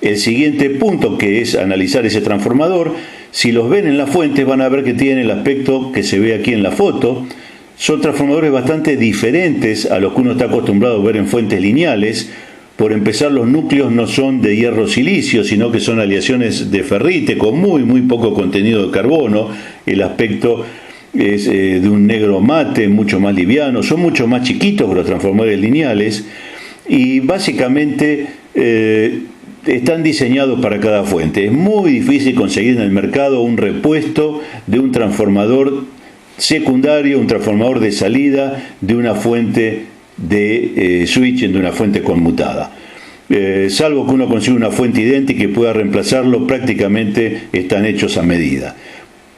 el siguiente punto, que es analizar ese transformador. Si los ven en la fuente van a ver que tiene el aspecto que se ve aquí en la foto. Son transformadores bastante diferentes a los que uno está acostumbrado a ver en fuentes lineales. Por empezar, los núcleos no son de hierro silicio, sino que son aleaciones de ferrite con muy poco contenido de carbono. El aspecto es de un negro mate, mucho más liviano. Son mucho más chiquitos que los transformadores lineales y básicamente están diseñados para cada fuente. Es muy difícil conseguir en el mercado un repuesto de un transformador secundario, un transformador de salida de una fuente de switching, de una fuente conmutada. Salvo que uno consiga una fuente idéntica y pueda reemplazarlo, prácticamente están hechos a medida.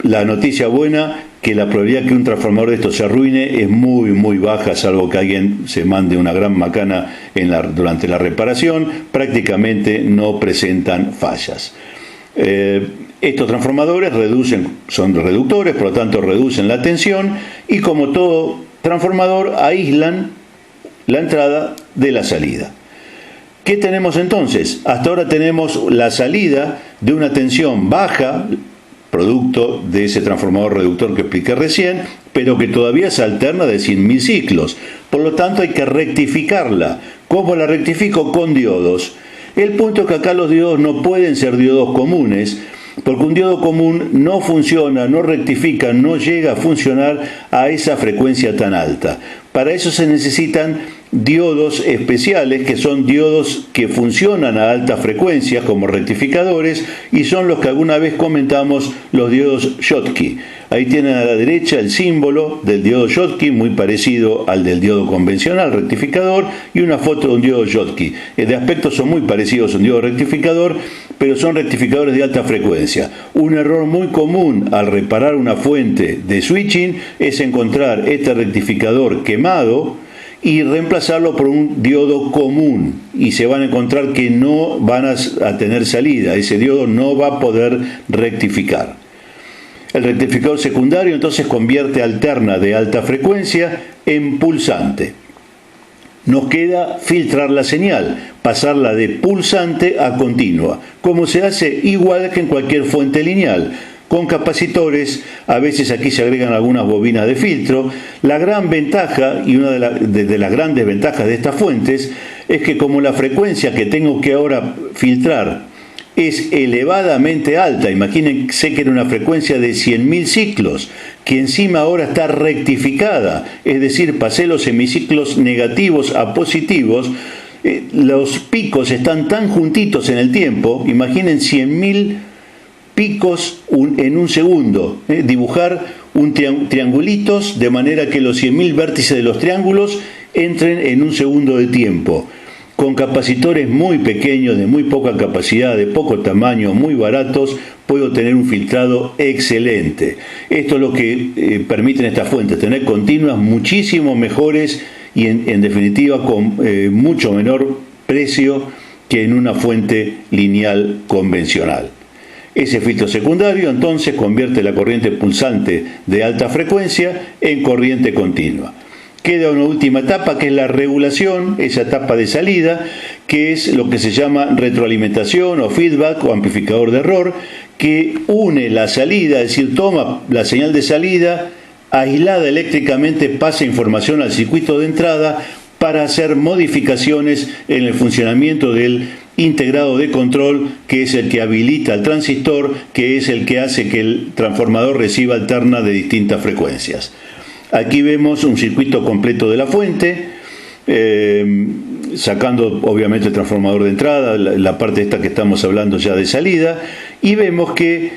La noticia buena, que la probabilidad que un transformador de estos se arruine es muy baja, salvo que alguien se mande una gran macana durante la reparación. Prácticamente no presentan fallas. Estos transformadores son reductores, por lo tanto reducen la tensión y, como todo transformador, aíslan la entrada de la salida. ¿Qué tenemos entonces? Hasta ahora tenemos la salida de una tensión baja, producto de ese transformador reductor que expliqué recién, pero que todavía se alterna de 100.000 ciclos. Por lo tanto, hay que rectificarla. ¿Cómo la rectifico? Con diodos. El punto es que acá los diodos no pueden ser diodos comunes, porque un diodo común no funciona, no rectifica, no llega a funcionar a esa frecuencia tan alta. Para eso se necesitan diodos especiales, que son diodos que funcionan a altas frecuencias como rectificadores, y son los que alguna vez comentamos, los diodos Schottky. Ahí tienen a la derecha el símbolo del diodo Schottky, muy parecido al del diodo convencional rectificador, y una foto de un diodo Schottky. De aspecto son muy parecidos a un diodo rectificador, pero son rectificadores de alta frecuencia. Un error muy común al reparar una fuente de switching es encontrar este rectificador quemado y reemplazarlo por un diodo común, y se van a encontrar que no van a tener salida. Ese diodo no va a poder rectificar. El rectificador secundario entonces convierte alterna de alta frecuencia en pulsante. Nos queda filtrar la señal, pasarla de pulsante a continua, como se hace igual que en cualquier fuente lineal, con capacitores. A veces aquí se agregan algunas bobinas de filtro. La gran ventaja, y una de las grandes ventajas de estas fuentes, es que como la frecuencia que tengo que ahora filtrar es elevadamente alta, imagínense que era una frecuencia de 100.000 ciclos, que encima ahora está rectificada, es decir, pasé los semiciclos negativos a positivos, los picos están tan juntitos en el tiempo, imaginen 100.000 picos en un segundo, dibujar triangulitos de manera que los 100.000 vértices de los triángulos entren en un segundo de tiempo. Con capacitores muy pequeños, de muy poca capacidad, de poco tamaño, muy baratos, puedo tener un filtrado excelente. Esto es lo que permiten estas fuentes, tener continuas muchísimo mejores y en definitiva con mucho menor precio que en una fuente lineal convencional. Ese filtro secundario entonces convierte la corriente pulsante de alta frecuencia en corriente continua. Queda una última etapa, que es la regulación, esa etapa de salida, que es lo que se llama retroalimentación o feedback o amplificador de error, que une la salida, es decir, toma la señal de salida, aislada eléctricamente, pasa información al circuito de entrada para hacer modificaciones en el funcionamiento del integrado de control, que es el que habilita el transistor, que es el que hace que el transformador reciba alterna de distintas frecuencias. Aquí vemos un circuito completo de la fuente, sacando obviamente el transformador de entrada, la parte esta que estamos hablando ya de salida, y vemos que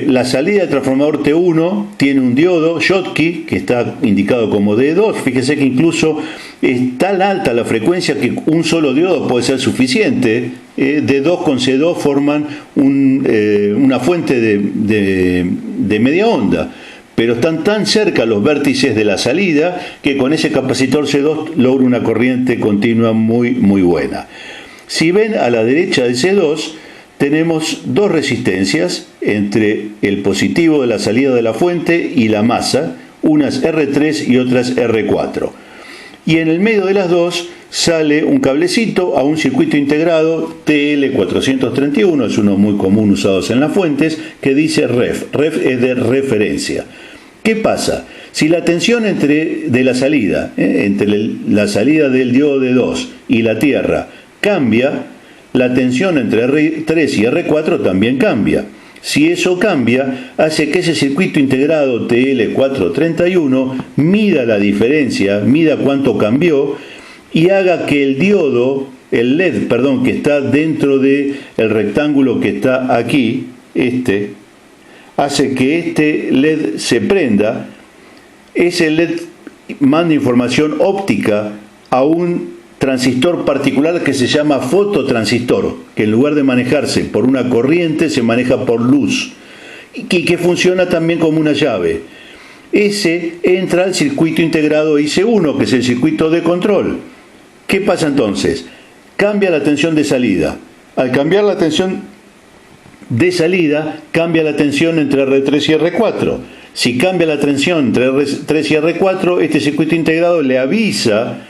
la salida del transformador T1 tiene un diodo Schottky que está indicado como D2. Fíjese que incluso es tan alta la frecuencia que un solo diodo puede ser suficiente. D2 con C2 forman una fuente de media onda, pero están tan cerca los vértices de la salida que con ese capacitor C2 logra una corriente continua muy buena. Si ven a la derecha de C2, tenemos dos resistencias entre el positivo de la salida de la fuente y la masa, unas R3 y otras R4. y en el medio de las dos sale un cablecito a un circuito integrado TL431, es uno muy común usados en las fuentes, que dice ref. Ref es de referencia. ¿Qué pasa? Si la tensión de la salida, entre la salida del diodo de 2 y la tierra cambia, la tensión entre R3 y R4 también cambia. Si eso cambia, hace que ese circuito integrado TL431 mida la diferencia, mida cuánto cambió y haga que el diodo, el LED, que está dentro del rectángulo que está aquí, hace que este LED se prenda. Ese LED manda información óptica a un transistor particular que se llama fototransistor, que en lugar de manejarse por una corriente se maneja por luz y que funciona también como una llave. Ese entra al circuito integrado IC1, que es el circuito de control. ¿Qué pasa entonces? Cambia la tensión de salida. Al cambiar la tensión de salida, cambia la tensión entre R3 y R4. Si cambia la tensión entre R3 y R4, este circuito integrado le avisa,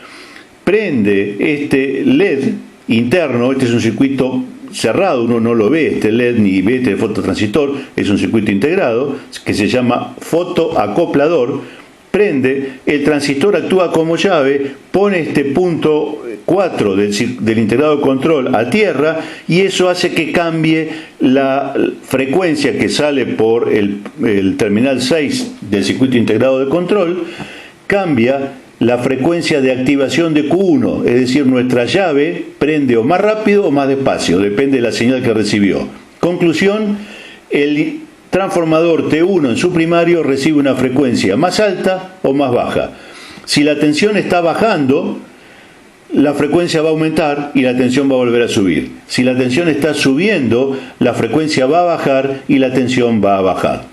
prende este LED interno. Este es un circuito cerrado, uno no lo ve, este LED, ni ve este fototransistor, es un circuito integrado que se llama fotoacoplador. Prende, el transistor actúa como llave, pone este punto 4 del integrado de control a tierra, y eso hace que cambie la frecuencia que sale por el terminal 6 del circuito integrado de control, cambia la frecuencia de activación de Q1, es decir, nuestra llave prende o más rápido o más despacio, depende de la señal que recibió. Conclusión, el transformador T1 en su primario recibe una frecuencia más alta o más baja. Si la tensión está bajando, la frecuencia va a aumentar y la tensión va a volver a subir. Si la tensión está subiendo, la frecuencia va a bajar y la tensión va a bajar.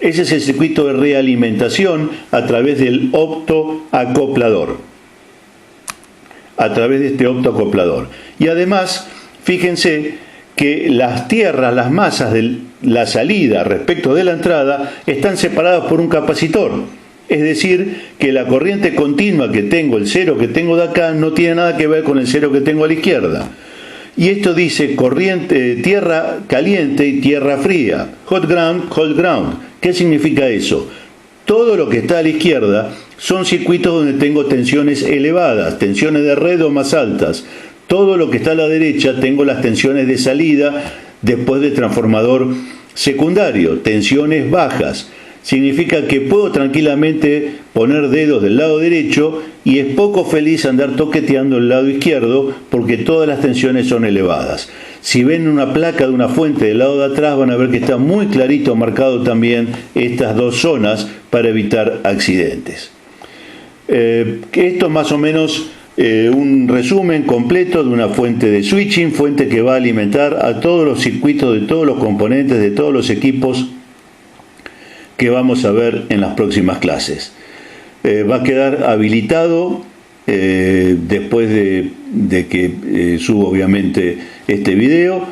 Ese es el circuito de realimentación a través del optoacoplador. A través de este optoacoplador. Y además, fíjense que las tierras, las masas de la salida respecto de la entrada están separadas por un capacitor. Es decir, que la corriente continua que tengo, el cero que tengo de acá, no tiene nada que ver con el cero que tengo a la izquierda. Y esto dice tierra caliente y tierra fría. Hot ground, cold ground. ¿Qué significa eso? Todo lo que está a la izquierda son circuitos donde tengo tensiones elevadas, tensiones de red o más altas. Todo lo que está a la derecha tengo las tensiones de salida después del transformador secundario, tensiones bajas. Significa que puedo tranquilamente poner dedos del lado derecho y es poco feliz andar toqueteando el lado izquierdo porque todas las tensiones son elevadas. Si ven una placa de una fuente del lado de atrás van a ver que está muy clarito marcado también estas dos zonas para evitar accidentes. Esto es más o menos un resumen completo de una fuente de switching, fuente que va a alimentar a todos los circuitos de todos los componentes de todos los equipos que vamos a ver en las próximas clases. Va a quedar habilitado después de que subo obviamente este video,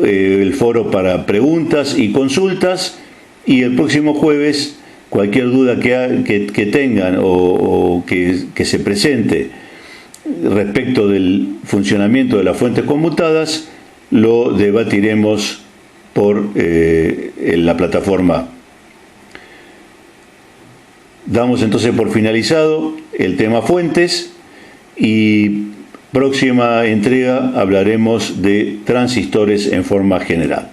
el foro para preguntas y consultas, y el próximo jueves cualquier duda que tengan o que se presente respecto del funcionamiento de las fuentes conmutadas lo debatiremos por en la plataforma. Damos entonces por finalizado el tema fuentes y próxima entrega hablaremos de transistores en forma general.